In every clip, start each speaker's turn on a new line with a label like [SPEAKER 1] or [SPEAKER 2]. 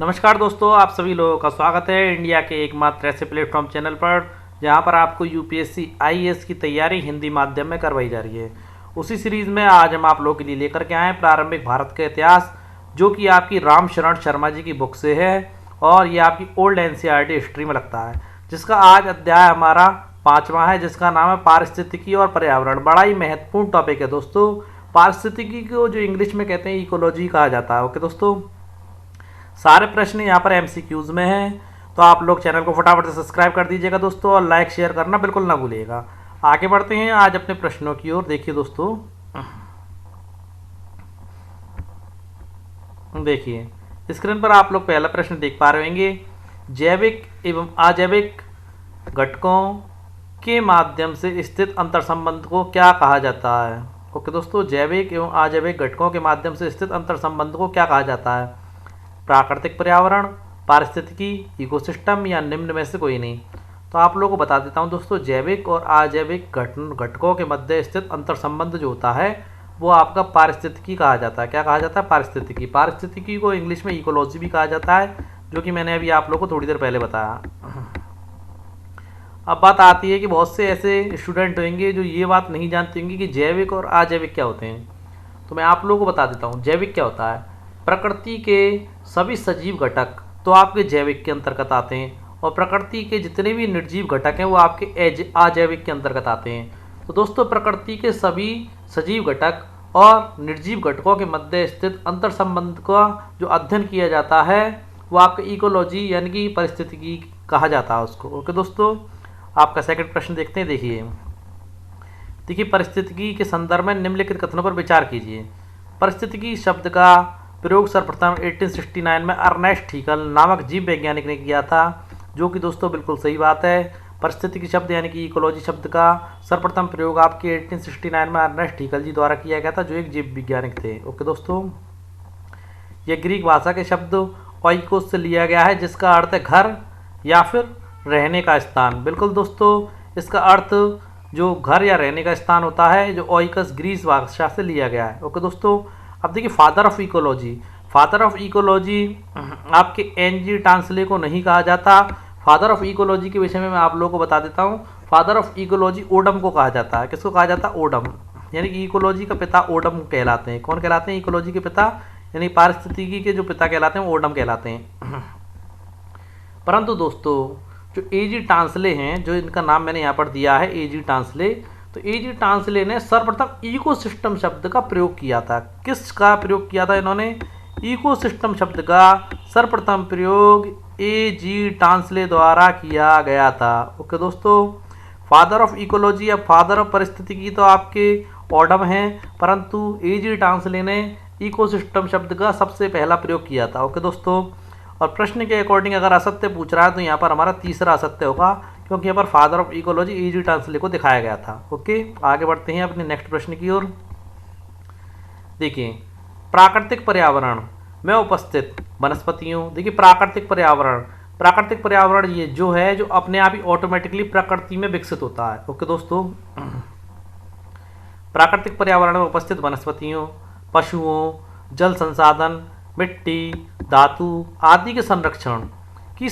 [SPEAKER 1] नमस्कार दोस्तों, आप सभी लोगों का स्वागत है इंडिया के एकमात्र ऐसे प्लेटफॉर्म चैनल पर जहां पर आपको यूपीएससी आईएएस की तैयारी हिंदी माध्यम में करवाई जा रही है। उसी सीरीज़ में आज हम आप लोगों के लिए लेकर के आए हैं प्रारंभिक भारत का इतिहास, जो कि आपकी राम शरण शर्मा जी की बुक से है और ये आपकी ओल्ड एनसीईआरटी हिस्ट्री में लगता है, जिसका आज अध्याय हमारा 5वां है, जिसका नाम है पारिस्थितिकी और पर्यावरण। बड़ा ही महत्वपूर्ण टॉपिक है दोस्तों। पारिस्थितिकी को जो इंग्लिश में कहते हैं इकोलॉजी कहा जाता है। ओके दोस्तों, सारे प्रश्न यहाँ पर एमसीक्यूज में हैं, तो आप लोग चैनल को फटाफट से सब्सक्राइब कर दीजिएगा दोस्तों और लाइक शेयर करना बिल्कुल ना भूलिएगा। आगे बढ़ते हैं आज अपने प्रश्नों की ओर। देखिए दोस्तों, देखिए स्क्रीन पर आप लोग पहला प्रश्न देख पा रहे होंगे। जैविक एवं अजैविक घटकों के माध्यम से स्थित अंतर संबंध को क्या कहा जाता है? ओके दोस्तों, जैविक एवं अजैविक घटकों के माध्यम से स्थित अंतर संबंध को क्या कहा जाता है? प्राकृतिक पर्यावरण, पारिस्थितिकी, इकोसिस्टम या निम्न में से कोई नहीं। तो आप लोगों को बता देता हूं दोस्तों, जैविक और अजैविक घटकों के मध्य स्थित अंतर संबंध जो होता है वो आपका पारिस्थितिकी कहा जाता है। क्या कहा जाता है? पारिस्थितिकी। पारिस्थितिकी को इंग्लिश में इकोलॉजी भी कहा जाता है, जो कि मैंने अभी आप लोगों को थोड़ी देर पहले बताया। अब बात आती है कि बहुत से ऐसे स्टूडेंट होंगे जो ये बात नहीं जानते होंगे कि जैविक और अजैविक क्या होते हैं। तो मैं आप लोगों को बता देता हूँ जैविक क्या होता है। प्रकृति के सभी सजीव घटक तो आपके जैविक के अंतर्गत आते हैं और प्रकृति के जितने भी निर्जीव घटक हैं वो आपके अजैविक के अंतर्गत आते हैं। तो दोस्तों, प्रकृति के सभी सजीव घटक और निर्जीव घटकों के मध्य स्थित अंतर संबंध का जो अध्ययन किया जाता है वो आपका इकोलॉजी यानी कि पारिस्थितिकी कहा जाता है उसको। ओके दोस्तों, आपका सेकंड प्रश्न देखते हैं। देखिए पारिस्थितिकी के संदर्भ में निम्नलिखित कथनों पर विचार कीजिए। पारिस्थितिकी शब्द का प्रयोग सर्वप्रथम 1869 में अर्नेस्ट हीकल नामक जीव वैज्ञानिक ने किया था, जो कि दोस्तों बिल्कुल सही बात है। पारिस्थितिकी शब्द यानी कि इकोलॉजी शब्द का सर्वप्रथम प्रयोग आपके 1869 में अर्नेस्ट हीकल जी द्वारा किया गया था, जो एक जीव वैज्ञानिक थे। ओके दोस्तों, यह ग्रीक भाषा के शब्द ओइकोस से लिया गया है, जिसका अर्थ है घर या फिर रहने का स्थान। बिल्कुल दोस्तों, इसका अर्थ जो घर या रहने का स्थान होता है, जो ओइकस ग्रीस भाषा से लिया गया है। ओके दोस्तों, अब देखिए father of ecology. Father of ecology आपके एनजी टांसले को नहीं कहा जाता। फादर ऑफ इकोलॉजी के विषय में मैं आप लोगों को बता देता हूँ। फादर ऑफ इकोलॉजी ओडम को कहा जाता है। किसको कहा जाता है? ओडम, यानी कि इकोलॉजी का पिता ओडम कहलाते हैं। कौन कहलाते हैं? इकोलॉजी के पिता यानी पारिस्थितिकी के जो पिता कहलाते हैं वो ओडम कहलाते हैं। परंतु दोस्तों, जो एजी टांसले हैं, जो इनका नाम मैंने यहाँ पर दिया है एजी टांसले, तो एजी टांसले ने सर्वप्रथम इकोसिस्टम शब्द का प्रयोग किया था। किसका प्रयोग किया था इन्होंने? इकोसिस्टम शब्द का सर्वप्रथम प्रयोग एजी टांसले द्वारा किया गया था। ओके दोस्तों, फादर ऑफ इकोलॉजी या फादर ऑफ परिस्थितिकी तो आपके ओडम हैं, परंतु एजी टांसले ने इकोसिस्टम शब्द का सबसे पहला प्रयोग किया था। ओके दोस्तों, और प्रश्न के अकॉर्डिंग अगर असत्य पूछ रहा है तो यहाँ पर हमारा तीसरा असत्य होगा, क्योंकि यहाँ पर father of ecology AG Tansley को दिखाया गया था। ओके, आगे बढ़ते हैं अपने नेक्स्ट प्रश्न की ओर। देखिए प्राकृतिक पर्यावरण में उपस्थित वनस्पतियों। देखिए प्राकृतिक पर्यावरण ये जो है जो अपने आप ही ऑटोमेटिकली प्रकृति में विकसित होता है। ओके दोस्तों, प्राकृतिक पर्यावरण में उपस्थित वनस्पतियों, पशुओं, जल संसाधन, मिट्टी, धातु आदि के संरक्षण की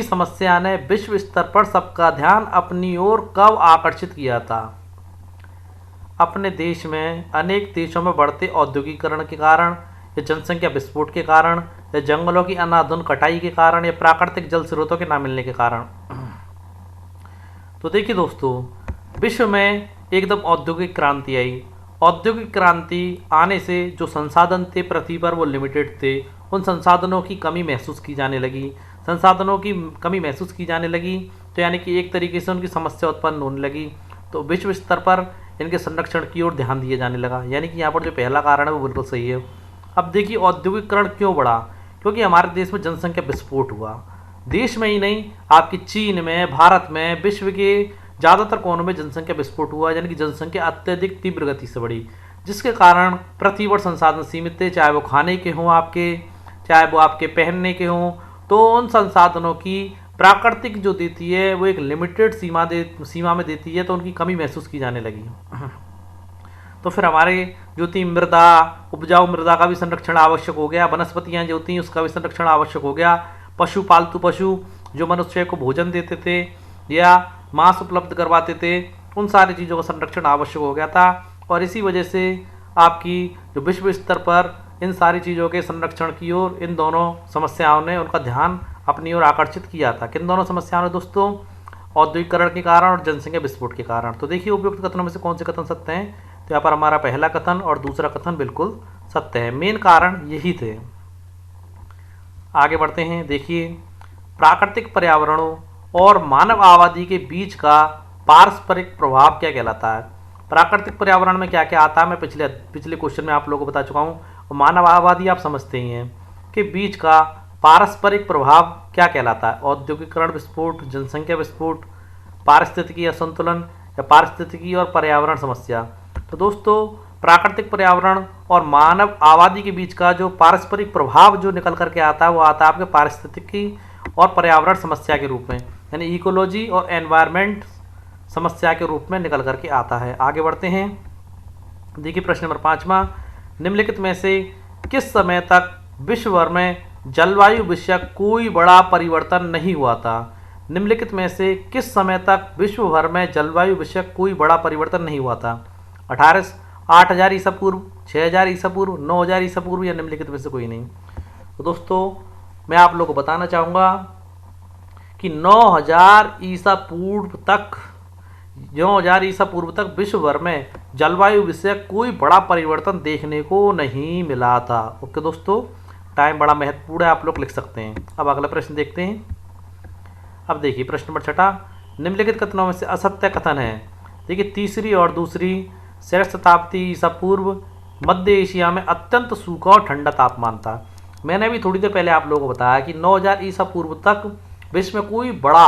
[SPEAKER 1] समस्या ने विश्व स्तर पर सबका ध्यान अपनी ओर कब आकर्षित किया था? अपने देश में अनेक देशों में बढ़ते औद्योगिकरण के कारण या जनसंख्या विस्फोट के कारण या जंगलों की अनाधुन कटाई के कारण या प्राकृतिक जल स्रोतों के न मिलने के कारण। तो देखिए दोस्तों, विश्व में एकदम औद्योगिक क्रांति आई। औद्योगिक क्रांति आने से जो संसाधन थे पृथ्वी पर वो लिमिटेड थे। उन संसाधनों की कमी महसूस की जाने लगी। तो यानी कि एक तरीके से उनकी समस्या उत्पन्न होने लगी। तो विश्व स्तर पर इनके संरक्षण की ओर ध्यान दिया जाने लगा। यानी कि यहाँ पर जो पहला कारण है वो बिल्कुल सही है। अब देखिए औद्योगिकरण क्यों बढ़ा? क्योंकि हमारे देश में जनसंख्या विस्फोट हुआ। देश में ही नहीं, आपकी चीन में, भारत में, विश्व के ज़्यादातर कोनों में जनसंख्या विस्फोट हुआ। यानी कि जनसंख्या अत्यधिक तीव्र गति से बढ़ी, जिसके कारण पृथ्वी पर संसाधन सीमित थे, चाहे वो खाने के हों आपके, चाहे वो आपके पहनने के हों। तो उन संसाधनों की प्राकृतिक जो देती है वो एक लिमिटेड सीमा में देती है, तो उनकी कमी महसूस की जाने लगी। तो फिर हमारे जो थी मृदा, उपजाऊ मृदा का भी संरक्षण आवश्यक हो गया, वनस्पतियाँ जो थी उसका भी संरक्षण आवश्यक हो गया, पशु, पालतू पशु जो मनुष्य को भोजन देते थे या मांस उपलब्ध करवाते थे, उन सारी चीज़ों का संरक्षण आवश्यक हो गया था। और इसी वजह से आपकी जो विश्व स्तर पर इन सारी चीज़ों के संरक्षण की ओर इन दोनों समस्याओं ने उनका ध्यान अपनी ओर आकर्षित किया था। किन दोनों समस्याओं ने दोस्तों? औद्योगिकरण के कारण और जनसंख्या विस्फोट के कारण। तो देखिए उपयुक्त कथनों में से कौन से कथन सत्य हैं? तो यहाँ पर हमारा पहला कथन और दूसरा कथन बिल्कुल सत्य है, मेन कारण यही थे। आगे बढ़ते हैं। देखिए प्राकृतिक पर्यावरणों और मानव आबादी के बीच का पारस्परिक प्रभाव क्या कहलाता है? प्राकृतिक पर्यावरण में क्या क्या आता है मैं पिछले क्वेश्चन में आप लोगों को बता चुका हूँ। और मानव आबादी आप समझते ही हैं कि बीच का पारस्परिक प्रभाव क्या कहलाता है? औद्योगिकरण विस्फोट, जनसंख्या विस्फोट, पारिस्थितिकी असंतुलन या पारिस्थितिकी और पर्यावरण समस्या। तो दोस्तों प्राकृतिक पर्यावरण और मानव आबादी के बीच का जो पारस्परिक प्रभाव जो निकल करके आता है वो आता है आपके पारिस्थितिकी और पर्यावरण समस्या के रूप में, यानी इकोलॉजी और एनवायरनमेंट समस्या के रूप में निकल करके आता है। आगे बढ़ते हैं। देखिए प्रश्न नंबर 5वां, निम्नलिखित में से किस समय तक विश्व भर में जलवायु विषयक कोई बड़ा परिवर्तन नहीं हुआ था? निम्नलिखित में से किस समय तक विश्व भर में जलवायु विषयक कोई बड़ा परिवर्तन नहीं हुआ था? 8000 ईसा पूर्व, 6000 ईसा पूर्व, 9000 ईसा पूर्व या निम्नलिखित में से कोई नहीं? तो दोस्तों मैं आप लोगों को बताना चाहूँगा कि 9000 ईसा पूर्व तक विश्व भर में जलवायु विषयक कोई बड़ा परिवर्तन देखने को नहीं मिला था। ओके दोस्तों, टाइम बड़ा महत्वपूर्ण है, आप लोग लिख सकते हैं। अब अगला प्रश्न देखते हैं। अब देखिए प्रश्न नंबर 6, निम्नलिखित कथनों में से असत्य कथन है। देखिए तीसरी और दूसरी सहस्त्र शताब्दी ईसा पूर्व मध्य एशिया में अत्यंत सूखा और ठंडा तापमान था। मैंने भी थोड़ी देर पहले आप लोगों को बताया कि 9000 ईसा पूर्व तक विश्व में कोई बड़ा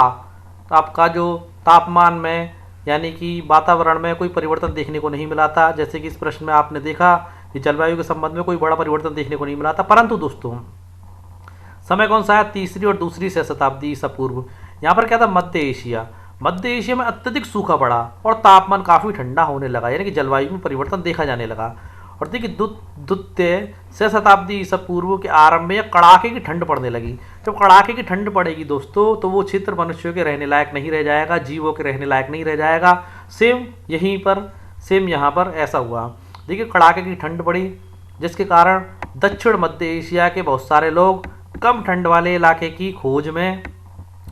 [SPEAKER 1] आपका जो तापमान में यानी कि वातावरण में कोई परिवर्तन देखने को नहीं मिला था। जैसे कि इस प्रश्न में आपने देखा कि जलवायु के संबंध में कोई बड़ा परिवर्तन देखने को नहीं मिला था। परंतु दोस्तों समय कौन सा है? तीसरी और दूसरी सहस्त्र शताब्दी ईसा पूर्व। यहाँ पर क्या था? मध्य एशिया में अत्यधिक सूखा पड़ा और तापमान काफ़ी ठंडा होने लगा, यानी कि जलवायु में परिवर्तन देखा जाने लगा। और देखिए द्वितीय सहस्त्र शताब्दी ईसा पूर्व के आरंभ में कड़ाके की ठंड पड़ने लगी। जब कड़ाके की ठंड पड़ेगी दोस्तों तो वो क्षेत्र मनुष्यों के रहने लायक नहीं रह जाएगा, जीवों के रहने लायक नहीं रह जाएगा। सेम यहाँ पर ऐसा हुआ। देखिए कड़ाके की ठंड पड़ी जिसके कारण दक्षिण मध्य एशिया के बहुत सारे लोग कम ठंड वाले इलाके की खोज में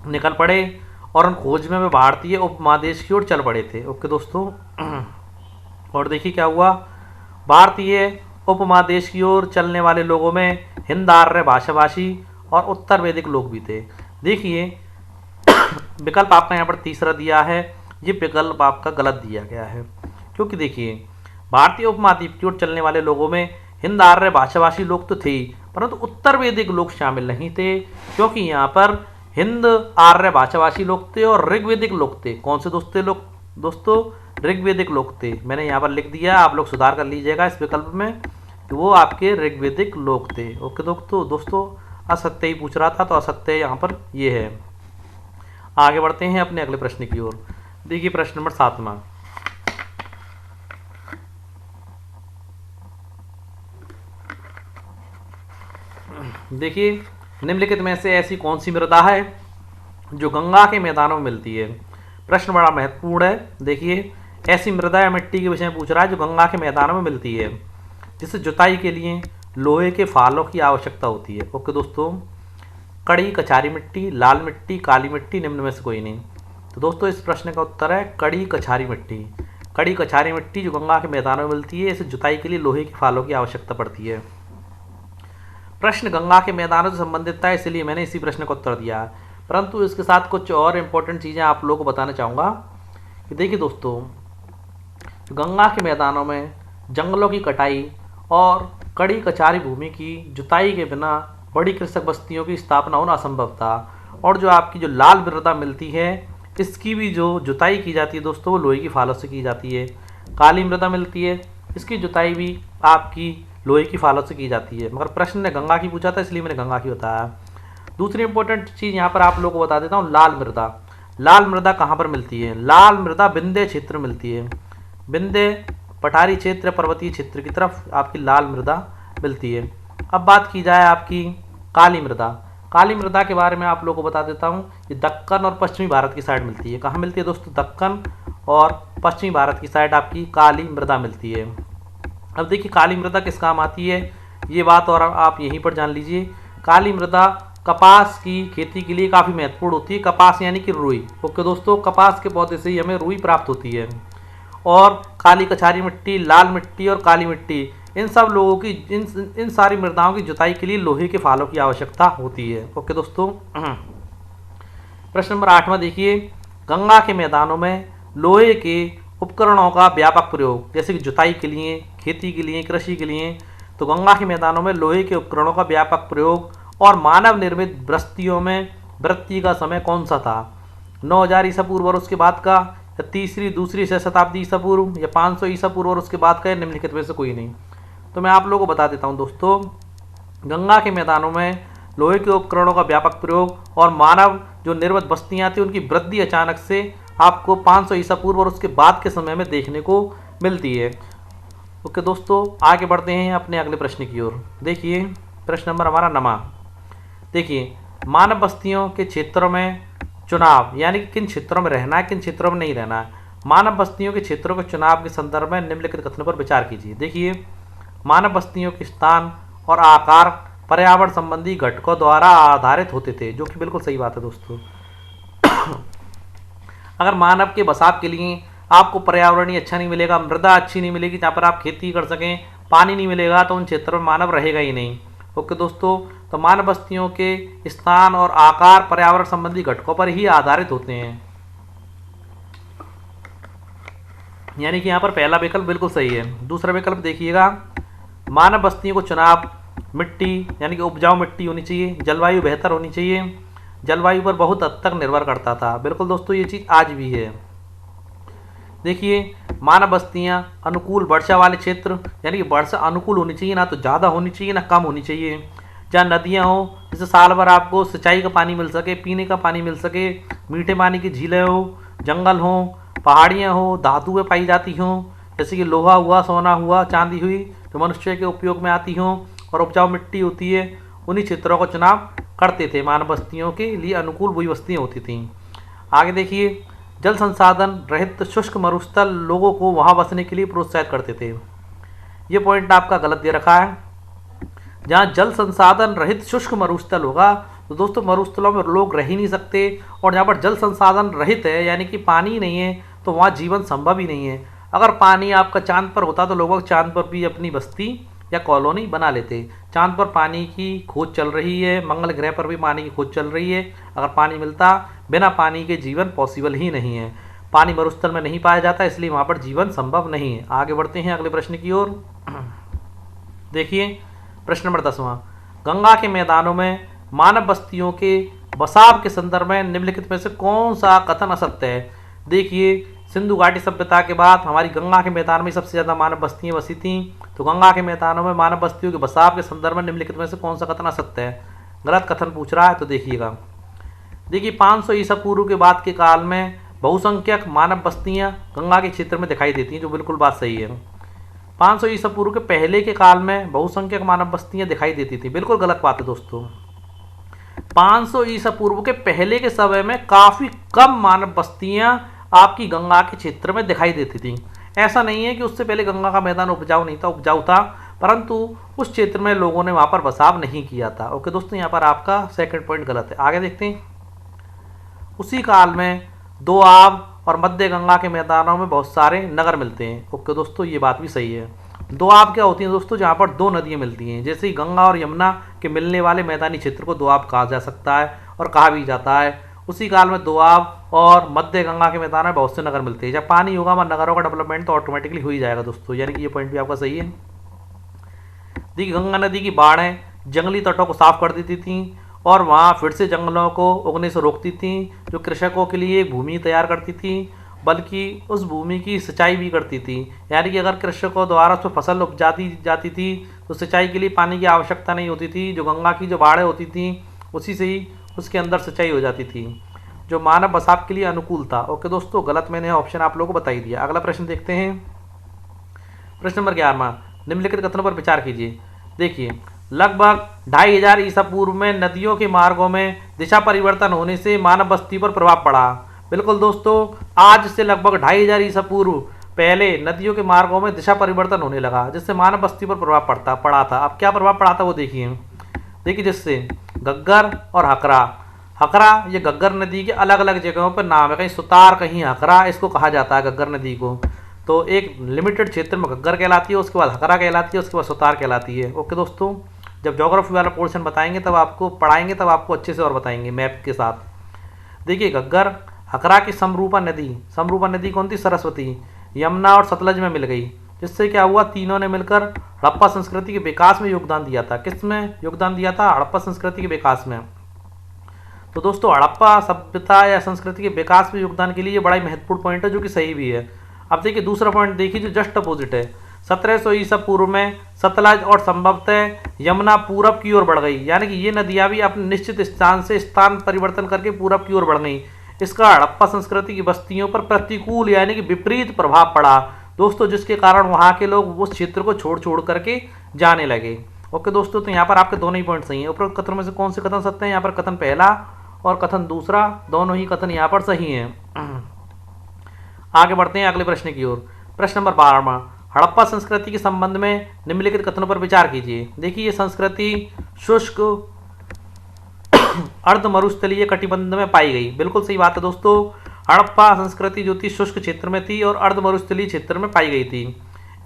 [SPEAKER 1] निकल पड़े और उन खोज में वे भारतीय उपमहादेश की ओर चल पड़े थे। ओके दोस्तों, और देखिए क्या हुआ, भारतीय उपमहादेश की ओर चलने वाले लोगों में हिंद आर्य भाषाभाषी और उत्तर वैदिक लोग भी थे। देखिए विकल्प आपका यहाँ पर तीसरा दिया है, ये विकल्प आपका गलत दिया गया है, क्योंकि देखिए भारतीय उपमहाद्वीप की ओर चलने वाले लोगों में हिंद आर्य भाषाभाषी लोग तो थे परंतु उत्तर वैदिक लोग शामिल नहीं थे, क्योंकि यहाँ पर हिंद आर्य भाषाभाषी लोग थे और ऋग्वेदिक लोग थे। कौन से दोस्तों ऋग्वेदिक लोग थे। मैंने यहाँ पर लिख दिया, आप लोग सुधार कर लीजिएगा इस विकल्प में कि वो आपके ऋग्वेदिक लोग थे। ओके दोस्तों असत्य ही पूछ रहा था तो असत्य यहाँ पर ये है। आगे बढ़ते हैं अपने अगले प्रश्न की ओर। देखिए प्रश्न नंबर 7वां, देखिए निम्नलिखित में से ऐसी कौन सी मृदा है जो गंगा के मैदानों में मिलती है? प्रश्न बड़ा महत्वपूर्ण है। देखिए ऐसी मृदा या मिट्टी के विषय में पूछ रहा है जो गंगा के मैदानों में मिलती है, जिसे जुताई के लिए लोहे के फालों की आवश्यकता होती है। ओके दोस्तों, कड़ी कछारी मिट्टी, लाल मिट्टी, काली मिट्टी, निम्न में से कोई नहीं। तो दोस्तों इस प्रश्न का उत्तर है कड़ी कछारी मिट्टी। कड़ी कछारी मिट्टी जो गंगा के मैदानों में मिलती है, इसे जुताई के लिए लोहे के फालों की आवश्यकता पड़ती है। प्रश्न गंगा के मैदानों से संबंधित था इसलिए मैंने इसी प्रश्न का उत्तर दिया है, परंतु इसके साथ कुछ और इम्पोर्टेंट चीज़ें आप लोगों को बताना चाहूँगा कि देखिए दोस्तों गंगा के मैदानों में जंगलों की कटाई और कड़ी कचारी भूमि की जुताई के बिना बड़ी कृषक बस्तियों की स्थापना होना असंभव था। और जो आपकी जो लाल मृदा मिलती है इसकी भी जो जुताई की जाती है दोस्तों वो लोहे की फालों से की जाती है। काली मृदा मिलती है, इसकी जुताई भी आपकी लोहे की फालों से की जाती है, मगर प्रश्न ने गंगा की पूछा था इसलिए मैंने गंगा की बताया। दूसरी इंपॉर्टेंट चीज़ यहाँ पर आप लोगों को बता देता हूँ, लाल मृदा। लाल मृदा कहाँ पर मिलती है? लाल मृदा विंध्य क्षेत्र मिलती है। विंध्य पठारी क्षेत्र पर्वतीय क्षेत्र की तरफ आपकी लाल मृदा मिलती है। अब बात की जाए आपकी काली मृदा। काली मृदा के बारे में आप लोगों को बता देता हूँ। ये दक्कन और पश्चिमी भारत की साइड मिलती है। कहाँ मिलती है दोस्तों? दक्कन और पश्चिमी भारत की साइड आपकी काली मृदा मिलती है। अब देखिए काली मृदा किस काम आती है, ये बात और आप यहीं पर जान लीजिए। काली मृदा कपास की खेती के लिए काफ़ी महत्वपूर्ण होती है। कपास यानी कि रुई। ओके दोस्तों, कपास के पौधे से ही हमें रुई प्राप्त होती है। और काली कछारी मिट्टी, लाल मिट्टी और काली मिट्टी, इन सब लोगों की इन सारी मृदाओं की जुताई के लिए लोहे के फालों की आवश्यकता होती है। ओके दोस्तों, प्रश्न नंबर 8वां देखिए, गंगा के मैदानों में लोहे के उपकरणों का व्यापक प्रयोग, जैसे कि जुताई के लिए, खेती के लिए, कृषि के लिए, तो गंगा के मैदानों में लोहे के उपकरणों का व्यापक प्रयोग और मानव निर्मित बस्तियों में वृत्ति का समय कौन सा था? 9000 ईसा पूर्व और उसके बाद का, या तीसरी दूसरी शताब्दी ईसा पूर्व, या 500 ईसा पूर्व और उसके बाद का, या निम्नलिखित में से कोई नहीं। तो मैं आप लोगों को बता देता हूं दोस्तों, गंगा के मैदानों में लोहे के उपकरणों का व्यापक प्रयोग और मानव जो निर्मित बस्तियां थी उनकी वृद्धि अचानक से आपको 500 ईसा पूर्व और उसके बाद के समय में देखने को मिलती है। ओके दोस्तों, आगे बढ़ते हैं अपने अगले प्रश्न की ओर। देखिए प्रश्न नंबर हमारा 9। देखिए, मानव बस्तियों के क्षेत्रों में चुनाव, यानी कि किन क्षेत्रों में रहना है, किन क्षेत्रों में नहीं रहना है। मानव बस्तियों के क्षेत्रों के चुनाव के संदर्भ में निम्नलिखित कथनों पर विचार कीजिए। देखिए, मानव बस्तियों के स्थान और आकार पर्यावरण संबंधी घटकों द्वारा आधारित होते थे, जो कि बिल्कुल सही बात है दोस्तों। अगर मानव के बसाव के लिए आपको पर्यावरण ही अच्छा नहीं मिलेगा, मृदा अच्छी नहीं मिलेगी जहाँ पर आप खेती कर सकें, पानी नहीं मिलेगा, तो उन क्षेत्रों में मानव रहेगा ही नहीं। ओके दोस्तों, तो मानव बस्तियों के स्थान और आकार पर्यावरण संबंधी घटकों पर ही आधारित होते हैं, यानी कि यहाँ पर पहला विकल्प बिल्कुल सही है। दूसरा विकल्प देखिएगा, मानव बस्तियों को चुनाव, मिट्टी यानी कि उपजाऊ मिट्टी होनी चाहिए, जलवायु बेहतर होनी चाहिए, जलवायु पर बहुत हद तक निर्भर करता था। बिल्कुल दोस्तों, ये चीज़ आज भी है। देखिए, मानव बस्तियाँ अनुकूल वर्षा वाले क्षेत्र, यानी कि वर्षा अनुकूल होनी चाहिए, ना तो ज़्यादा होनी चाहिए ना कम होनी चाहिए। जहाँ नदियाँ हो, जिससे साल भर आपको सिंचाई का पानी मिल सके, पीने का पानी मिल सके, मीठे पानी की झीलें हो, जंगल हो, पहाड़ियाँ हो, धातुएँ पाई जाती हों, जैसे कि लोहा हुआ, सोना हुआ, चांदी हुई, जो मनुष्य के उपयोग में आती हों, और उपजाऊ मिट्टी होती है, उन्हीं क्षेत्रों का चुनाव करते थे। मानव बस्तियों के लिए अनुकूल वही बस्तियाँ होती थीं। आगे देखिए, जल संसाधन रहित शुष्क मरुस्थल लोगों को वहाँ बसने के लिए प्रोत्साहित करते थे। ये पॉइंट आपका गलत दे रखा है। जहाँ जल संसाधन रहित शुष्क मरुस्थल होगा तो दोस्तों मरुस्थलों में लोग रह ही नहीं सकते, और जहाँ पर जल संसाधन रहित है यानी कि पानी ही नहीं है तो वहाँ जीवन संभव ही नहीं है। अगर पानी आपका चांद पर होता तो लोग चांद पर भी अपनी बस्ती या कॉलोनी बना लेते। चांद पर पानी की खोज चल रही है, मंगल ग्रह पर भी पानी की खोज चल रही है। अगर पानी मिलता, बिना पानी के जीवन पॉसिबल ही नहीं है। पानी मरुस्थल में नहीं पाया जाता, इसलिए वहाँ पर जीवन संभव नहीं है। आगे बढ़ते हैं अगले प्रश्न की ओर। देखिए प्रश्न नंबर 10वां, गंगा के मैदानों में मानव बस्तियों के बसाव के संदर्भ में निम्नलिखित में से कौन सा कथन असत्य है। देखिए, सिंधु घाटी सभ्यता के बाद हमारी गंगा के मैदान में सबसे ज़्यादा मानव बस्तियाँ बसी थीं, तो गंगा के मैदानों में मानव बस्तियों के बसाव के संदर्भ में निम्नलिखित में से कौन सा कथन असत्य है। गलत कथन पूछ रहा है, तो देखिएगा। देखिए, 500 ईसा पूर्व के बाद के काल में बहुसंख्यक मानव बस्तियाँ गंगा के क्षेत्र में दिखाई देती हैं, जो बिल्कुल बात सही है। 500 ईसा पूर्व के पहले के काल में बहुसंख्यक मानव बस्तियाँ दिखाई देती थी, बिल्कुल गलत बात है दोस्तों। 500 ईसा पूर्व के पहले के समय में काफ़ी कम मानव बस्तियाँ आपकी गंगा के क्षेत्र में दिखाई देती थी। ऐसा नहीं है कि उससे पहले गंगा का मैदान उपजाऊ नहीं था, उपजाऊ था, परंतु उस क्षेत्र में लोगों ने वहाँ पर बसाव नहीं किया था। ओके दोस्तों, यहाँ पर आपका सेकंड पॉइंट गलत है। आगे देखते हैं। उसी काल में दोआब और मध्य गंगा के मैदानों में बहुत सारे नगर मिलते हैं। ओके दोस्तों, ये बात भी सही है। दोआब क्या होती हैं दोस्तों? जहाँ पर दो नदियाँ मिलती हैं, जैसे ही गंगा और यमुना के मिलने वाले मैदानी क्षेत्र को दोआब कहा जा सकता है और कहा भी जाता है। उसी काल में दोआब और मध्य गंगा के मैदान में बहुत से नगर मिलते हैं। जब पानी होगा वहाँ नगरों का डेवलपमेंट तो ऑटोमेटिकली हो ही जाएगा दोस्तों, यानी कि ये पॉइंट भी आपका सही है। देखिए, गंगा नदी की बाढ़ें जंगली तटों को साफ कर देती थीं और वहाँ फिर से जंगलों को उगने से रोकती थीं, जो कृषकों के लिए एक भूमि तैयार करती थी, बल्कि उस भूमि की सिंचाई भी करती थी। यानी कि अगर कृषकों द्वारा उस पर फसल उपजाती जाती थी तो सिंचाई के लिए पानी की आवश्यकता नहीं होती थी। जो गंगा की जो बाढ़ें होती थी उसी से ही उसके अंदर सिंचाई हो जाती थी, जो मानव बसाव के लिए अनुकूल था। ओके दोस्तों, गलत मैंने ऑप्शन आप लोगों को बता ही दिया। अगला प्रश्न देखते हैं। प्रश्न नंबर 11वां, निम्नलिखित कथनों पर विचार कीजिए। देखिए, लगभग 2500 ईसा पूर्व में नदियों के मार्गों में दिशा परिवर्तन होने से मानव बस्ती पर प्रभाव पड़ा। बिल्कुल दोस्तों, आज से लगभग 2500 ईसा पूर्व पहले नदियों के मार्गों में दिशा परिवर्तन होने लगा, जिससे मानव बस्ती पर प्रभाव पड़ा था। अब क्या प्रभाव पड़ा था वो देखिए जिससे घग्गर और हकरा। हकरा ये घग्गर नदी के अलग अलग जगहों पर नाम है, कहीं सुतार कहीं हकरा इसको कहा जाता है घग्गर नदी को। तो एक लिमिटेड क्षेत्र में घग्गर कहलाती है, उसके बाद हकरा कहलाती है, उसके बाद सुतार कहलाती है। ओके दोस्तों, जब ज्योग्राफी वाला पोर्शन बताएंगे तब आपको पढ़ाएंगे, तब आपको अच्छे से और बताएंगे मैप के साथ। देखिए, घग्गर हकरा की समरूपा नदी कौन थी? सरस्वती, यमुना और सतलज में मिल गई, जिससे क्या हुआ, तीनों ने मिलकर हड़प्पा संस्कृति के विकास में योगदान दिया था। किस में योगदान दिया था? हड़प्पा संस्कृति के विकास में। तो दोस्तों, हड़प्पा सभ्यता या संस्कृति के विकास में योगदान के लिए ये बड़ा ही महत्वपूर्ण पॉइंट है, जो कि सही भी है। अब देखिए दूसरा पॉइंट देखिए जो जस्ट अपोजिट है। 1700 ईसा पूर्व में सतलज और संभवतः यमुना पूरब की ओर बढ़ गई, यानी कि ये नदियां भी अपने निश्चित स्थान से स्थान परिवर्तन करके पूरब की ओर बढ़ गई। इसका हड़प्पा संस्कृति की बस्तियों पर प्रतिकूल यानी कि विपरीत प्रभाव पड़ा दोस्तों, जिसके कारण वहां के लोग उस क्षेत्र को छोड़ छोड़ करके जाने लगे। ओके दोस्तों, तो यहाँ पर आपके दोनों ही पॉइंट सही हैं। उपरोक्त कथनों में से कौन से कथन सत्य हैं? यहाँ पर कथन पहला और कथन दूसरा, दोनों ही कथन यहाँ पर सही हैं। आगे बढ़ते हैं अगले प्रश्न की ओर। प्रश्न नंबर 12वां, हड़प्पा संस्कृति के संबंध में निम्नलिखित कथनों पर विचार कीजिए। देखिए, ये संस्कृति शुष्क अर्ध मरुस्थलीय कटिबंध में पाई गई। बिल्कुल सही बात है दोस्तों, हड़प्पा संस्कृति जो थी शुष्क क्षेत्र में थी और अर्ध मरुस्थलीय क्षेत्र में पाई गई थी।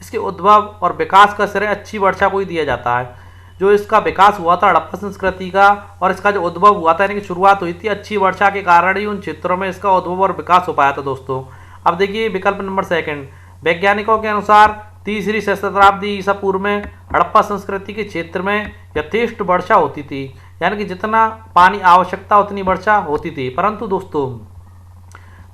[SPEAKER 1] इसके उद्भव और विकास का श्रेय अच्छी वर्षा को ही दिया जाता है। जो इसका विकास हुआ था हड़प्पा संस्कृति का, और इसका जो उद्भव हुआ था यानी कि शुरुआत हुई थी अच्छी वर्षा के कारण ही उन क्षेत्रों में इसका उद्भव और विकास हो पाया था दोस्तों। अब देखिए विकल्प नंबर सेकंड, वैज्ञानिकों के अनुसार 3री सहस्त्राब्दी ईसा पूर्व में हड़प्पा संस्कृति के क्षेत्र में यथेष्ट वर्षा होती थी, यानी कि जितना पानी आवश्यकता उतनी वर्षा होती थी। परंतु दोस्तों,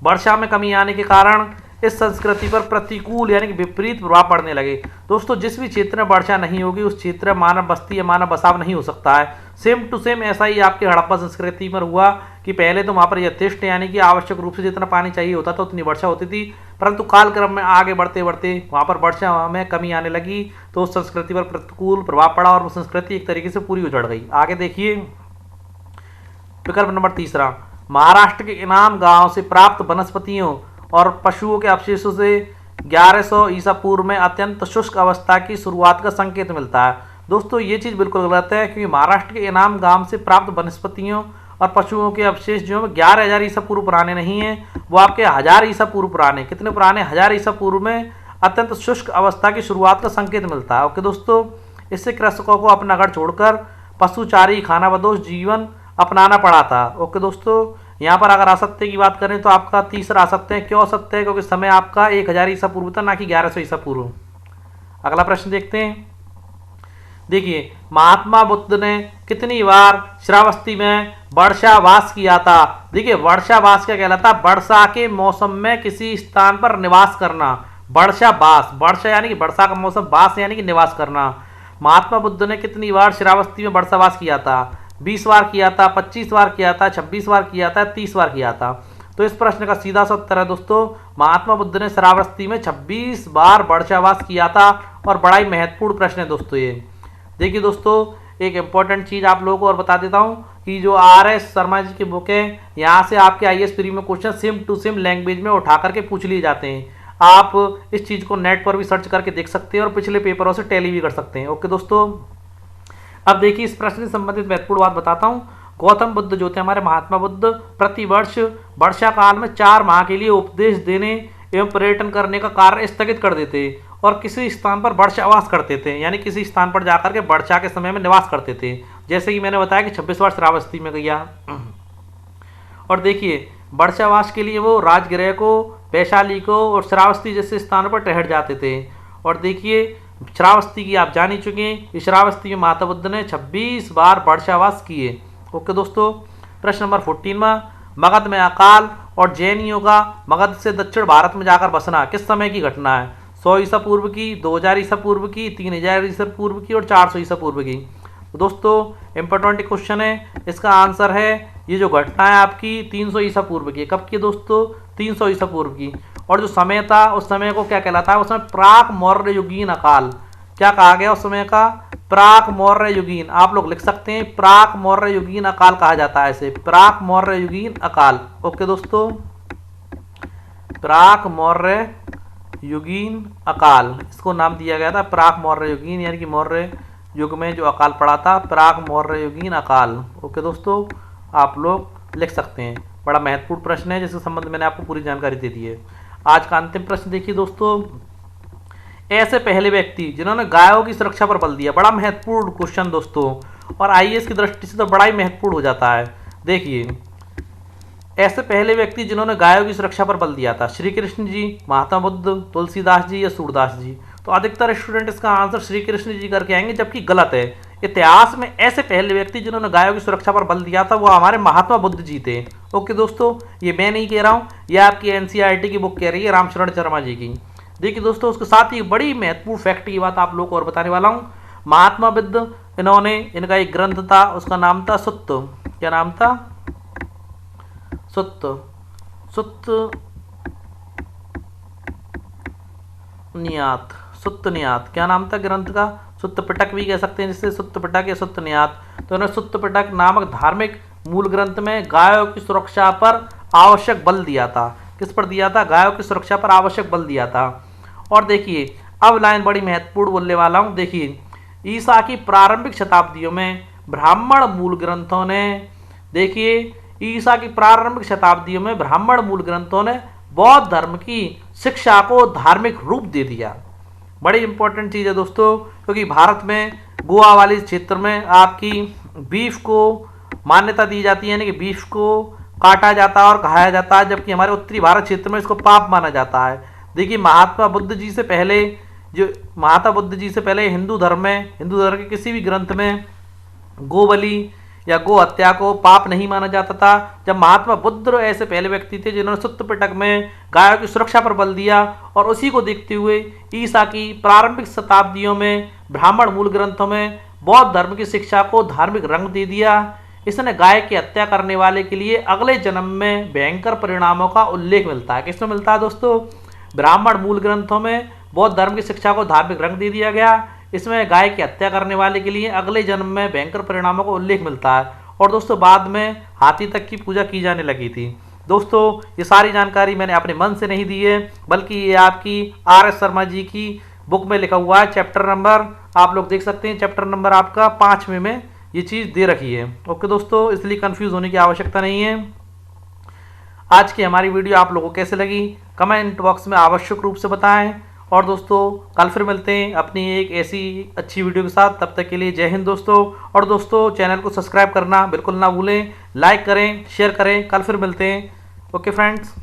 [SPEAKER 1] वर्षा में कमी आने के कारण इस संस्कृति पर प्रतिकूल यानी कि विपरीत प्रभाव पड़ने लगे। दोस्तों, जिस भी क्षेत्र में वर्षा नहीं होगी उस क्षेत्र में मानव बस्ती या मानव बसाव नहीं हो सकता है। सेम टू सेम ऐसा ही आपके हड़प्पा संस्कृति में हुआ कि पहले तो वहाँ पर यथेष्ट यानी कि आवश्यक रूप से जितना पानी चाहिए होता था उतनी वर्षा होती थी, परंतु कालक्रम में आगे बढ़ते बढ़ते वहाँ पर वर्षा में कमी आने लगी, तो उस संस्कृति पर प्रतिकूल प्रभाव पड़ा और वो संस्कृति एक तरीके से पूरी उजड़ गई। आगे देखिए विकल्प नंबर तीसरा, महाराष्ट्र के इनाम गांव से प्राप्त वनस्पतियों और पशुओं के अवशेषों से 1100 ईसा पूर्व में अत्यंत शुष्क अवस्था की शुरुआत का संकेत मिलता है। दोस्तों, ये चीज़ बिल्कुल गलत है, क्योंकि महाराष्ट्र के इनाम गांव से प्राप्त वनस्पतियों और पशुओं के अवशेष जो 11,000 ईसा पूर्व पुराने नहीं हैं, वो आपके 1000 ईसा पूर्व पुराने। कितने पुराने? 1000 ईसा पूर्व में अत्यंत शुष्क अवस्था की शुरुआत का संकेत मिलता है। ओके दोस्तों, इससे कृषकों को अपना घर छोड़कर पशुचारी खानाबदोश जीवन अपनाना पड़ा था। ओके दोस्तों, यहाँ पर अगर असत्य की बात करें तो आपका तीसरा असत्य है। क्यों असत्य है? क्योंकि समय आपका 1000 ईसा पूर्व था, ना कि 1100 ईसा पूर्व। अगला प्रश्न देखते हैं। देखिए, महात्मा बुद्ध ने कितनी बार श्रावस्ती में वर्षावास किया था? देखिए, वर्षावास क्या कहलाता है? वर्षा के मौसम में किसी स्थान पर निवास करना। वर्षावास, वर्षा यानी कि वर्षा का मौसम, वास यानी कि निवास करना। महात्मा बुद्ध ने कितनी बार श्रावस्ती में वर्षावास किया था? 20 बार किया था, 25 बार किया था, 26 बार किया था, 30 बार किया था। तो इस प्रश्न का सीधा सा उत्तर है दोस्तों, महात्मा बुद्ध ने श्रावस्ती में 26 बार वर्षावास किया था। और बड़ा ही महत्वपूर्ण प्रश्न है दोस्तों ये। देखिए दोस्तों, एक इंपॉर्टेंट चीज़ आप लोगों को और बता देता हूँ कि जो RS शर्मा जी की बुक है, यहाँ से आपके IAS प्री में question same to same language में उठा करके पूछ लिए जाते हैं। आप इस चीज़ को नेट पर भी सर्च करके देख सकते हैं और पिछले पेपरों से टैली भी कर सकते हैं। ओके दोस्तों, अब देखिए इस प्रश्न से संबंधित महत्वपूर्ण बात बताता हूँ। गौतम बुद्ध जो थे हमारे महात्मा बुद्ध, प्रतिवर्ष वर्षा काल में 4 माह के लिए उपदेश देने एवं पर्यटन करने का कार्य स्थगित कर देते और किसी स्थान पर वर्षावास करते थे, यानी किसी स्थान पर जाकर के वर्षा के समय में निवास करते थे। जैसे कि मैंने बताया कि 26 बार श्रावस्ती में गया। और देखिए, वर्षावास के लिए वो राजगृह को, वैशाली को और श्रावस्ती जैसे स्थानों पर ठहर जाते थे। और देखिए, श्रावस्ती की आप जान ही चुके हैं, श्रावस्ती में महात्मा बुद्ध ने 26 बार वर्षावास किए। ओके दोस्तों, प्रश्न नंबर 14वां, मगध में अकाल और जैनियों का मगध से दक्षिण भारत में जाकर बसना किस समय की घटना है? 100 ईसा पूर्व की, 2000 ईसा पूर्व की, 3000 ईसा पूर्व की और 400 ईसा पूर्व की। तो दोस्तों इंपॉर्टेंट क्वेश्चन है, इसका आंसर है ये जो घटना है आपकी 300 ईसा पूर्व की। कब की दोस्तों? 300 ईसा पूर्व की। और जो समय था उस समय को क्या कहलाता है, उस समय प्राक मौर्य युगीन अकाल। क्या कहा गया उस समय का, प्राक मौर्य युगीन। आप लोग लिख सकते हैं प्राक मौर्य युगीन अकाल कहा जाता है इसे, प्राक मौर्य युगीन अकाल। ओके दोस्तों, प्राक मौर्य युगीन अकाल, इसको नाम दिया गया था प्राक मौर्य युगीन, यानी कि मौर्य युग में जो अकाल पड़ा था, प्राक मौर्य युगीन अकाल। ओके दोस्तों, आप लोग लिख सकते हैं। बड़ा महत्वपूर्ण प्रश्न है जिसके संबंध में मैंने आपको पूरी जानकारी दे दी है। आज का अंतिम प्रश्न देखिए दोस्तों, ऐसे पहले व्यक्ति जिन्होंने गायों की सुरक्षा पर बल दिया। बड़ा महत्वपूर्ण क्वेश्चन दोस्तों, और आईएएस की दृष्टि से तो बड़ा ही महत्वपूर्ण हो जाता है। देखिए, ऐसे पहले व्यक्ति जिन्होंने गायों की सुरक्षा पर बल दिया था, श्री कृष्ण जी, महात्मा बुद्ध, तुलसीदास जी या सूरदास जी। तो अधिकतर स्टूडेंट इसका आंसर श्री कृष्ण जी करके आएंगे, जबकि गलत है। इतिहास में ऐसे पहले व्यक्ति जिन्होंने गायों की सुरक्षा पर बल दिया था वो हमारे महात्मा बुद्ध जी थे। ओके दोस्तों, ये मैं नहीं कह रहा हूँ, ये आपकी एनसीईआरटी की बुक कह रही है, रामशरण शर्मा जी की। देखिए दोस्तों, उसके साथ ही बड़ी महत्वपूर्ण फैक्ट की बात आप लोग को और बताने वाला हूँ। महात्मा बुद्ध, इनका एक ग्रंथ था, उसका नाम था सुत्त। क्या नाम था, सुत्त, सुत्त नियात, सुत्त नियात। क्या नाम था ग्रंथ का, सुत्त पिटक भी कह सकते हैं जिससे, सुत्त पिटक या सुत्त नियात। तो उन्होंने सुत्त पिटक नामक धार्मिक मूल ग्रंथ में गायों की सुरक्षा पर आवश्यक बल दिया था। किस पर दिया था, गायों की सुरक्षा पर आवश्यक बल दिया था। और देखिए, अब लाइन बड़ी महत्वपूर्ण बोलने वाला हूँ। देखिए, ईसा की प्रारंभिक शताब्दियों में ब्राह्मण मूल ग्रंथों ने, देखिए ईसा की प्रारंभिक शताब्दियों में ब्राह्मण मूल ग्रंथों ने बौद्ध धर्म की शिक्षा को धार्मिक रूप दे दिया। बड़ी इंपॉर्टेंट चीज़ है दोस्तों, क्योंकि भारत में गोवा वाले क्षेत्र में आपकी बीफ को मान्यता दी जाती है, यानी कि बीफ को काटा जाता है और खाया जाता है, जबकि हमारे उत्तरी भारत क्षेत्र में इसको पाप माना जाता है। देखिए, महात्मा बुद्ध जी से पहले हिंदू धर्म के किसी भी ग्रंथ में गोबली या गो हत्या को पाप नहीं माना जाता था। जब महात्मा बुद्ध ऐसे पहले व्यक्ति थे जिन्होंने सुत्त पिटक में गायों की सुरक्षा पर बल दिया, और उसी को देखते हुए ईसा की प्रारंभिक शताब्दियों में ब्राह्मण मूल ग्रंथों में बौद्ध धर्म की शिक्षा को धार्मिक रंग दे दिया। इसने गाय की हत्या करने वाले के लिए अगले जन्म में भयंकर परिणामों का उल्लेख मिलता है। किसमें मिलता है दोस्तों, ब्राह्मण मूल ग्रंथों में बौद्ध धर्म की शिक्षा को धार्मिक रंग दे दिया गया। इसमें गाय की हत्या करने वाले के लिए अगले जन्म में भयंकर परिणामों का उल्लेख मिलता है। और दोस्तों, बाद में हाथी तक की पूजा की जाने लगी थी। दोस्तों, ये सारी जानकारी मैंने अपने मन से नहीं दी है, बल्कि ये आपकी RS शर्मा जी की बुक में लिखा हुआ है। चैप्टर नंबर आप लोग देख सकते हैं, चैप्टर नंबर आपका 5 में ये चीज़ दे रखी है। ओके दोस्तों, इसलिए कंफ्यूज होने की आवश्यकता नहीं है। आज की हमारी वीडियो आप लोगों को कैसे लगी कमेंट बॉक्स में आवश्यक रूप से बताएं। और दोस्तों, कल फिर मिलते हैं अपनी एक ऐसी अच्छी वीडियो के साथ। तब तक के लिए जय हिंद दोस्तों। और दोस्तों, चैनल को सब्सक्राइब करना बिल्कुल ना भूलें, लाइक करें, शेयर करें। कल फिर मिलते हैं। Okay friends.